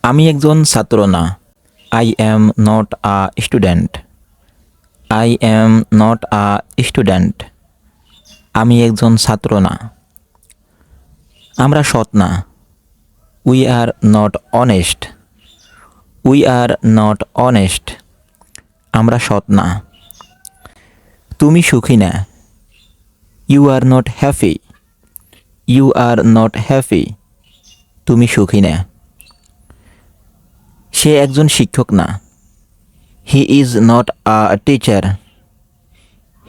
আমি একজন ছাত্র না। I am not a student. I am not a student. আমি একজন ছাত্র না। আমরা সৎ না। We are not honest. We are not honest. আমরা সৎ না। তুমি সুখী না। You are not happy. You are not happy. তুমি সুখী না। সে একজন শিক্ষক না। He is not a teacher.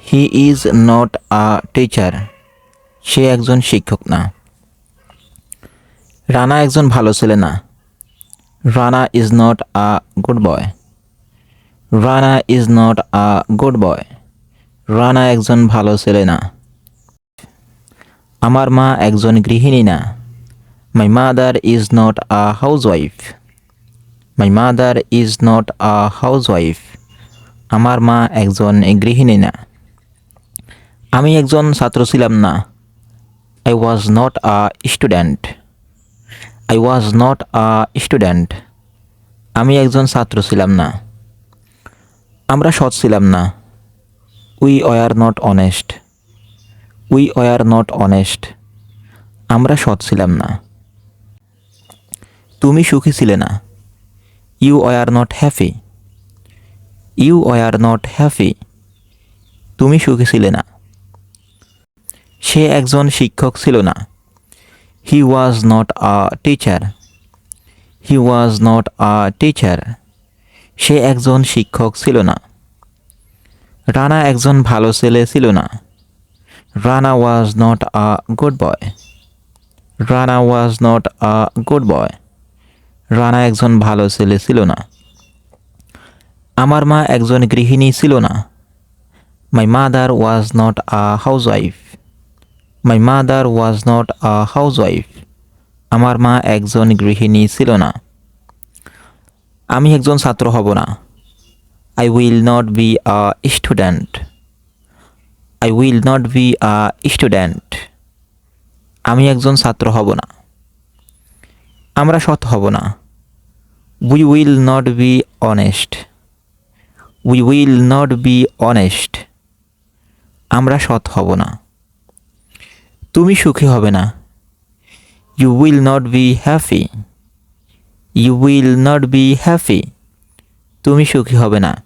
He is not a teacher. সে একজন শিক্ষক না। রানা একজন ভালো ছেলে না। Rana is not a good boy. Rana is not a good boy. Rana একজন ভালো ছেলে না। আমার মা একজন গৃহিণী না। My mother is not a housewife. My mother is not a housewife. আমার মা একজন গৃহিণী না। আমি একজন ছাত্র ছিলাম না। I was not a student. I was not a student. আমি একজন ছাত্র ছিলাম না। আমরা সৎ ছিলাম না। We were not honest. We were not honest. আমরা সৎ ছিলাম না। তুমি সুখী ছিলে না। You were not happy. You were not happy. তুমি সুখী ছিলে না। সে একজন শিক্ষক ছিল না। He was not a teacher. He was not a teacher. সে একজন শিক্ষক ছিল না। রানা একজন ভালো ছেলে ছিল না। রানা ওয়াজ not a good boy. Rana was not a good boy. Rana একজন ভালো ছেলে ছিল না। আমার মা একজন গৃহিণী ছিল না। My mother was not a housewife. My mother was not a housewife. আমার মা একজন গৃহিণী ছিল না। আমি একজন ছাত্র হব না। I will not be a student. I will not be a student. আমি একজন ছাত্র হব না। আমরা সৎ হব না। We will not be honest. We will not be honest. আমরা সৎ হব না। তুমি সুখী হবে না। You will not be happy. You will not be happy. তুমি সুখী হবে না।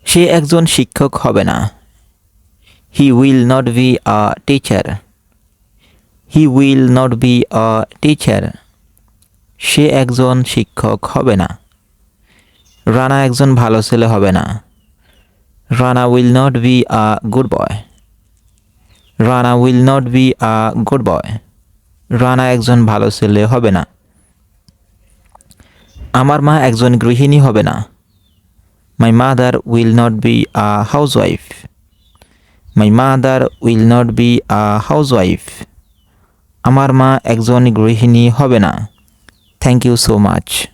সে একজন শিক্ষক হবে না। He will not be a teacher. He will not be a teacher. সে একজন শিক্ষক হবে না। রানা একজন ভালো ছেলে হবে না। Rana will not be a good boy. Rana will not be a good boy. Rana একজন ভালো ছেলে হবে না। আমার মা একজন গৃহিণী হবে না। My mother will not be a housewife. My mother will not be a housewife. আমার মা একজন গৃহিণী হবে না। Thank you so much.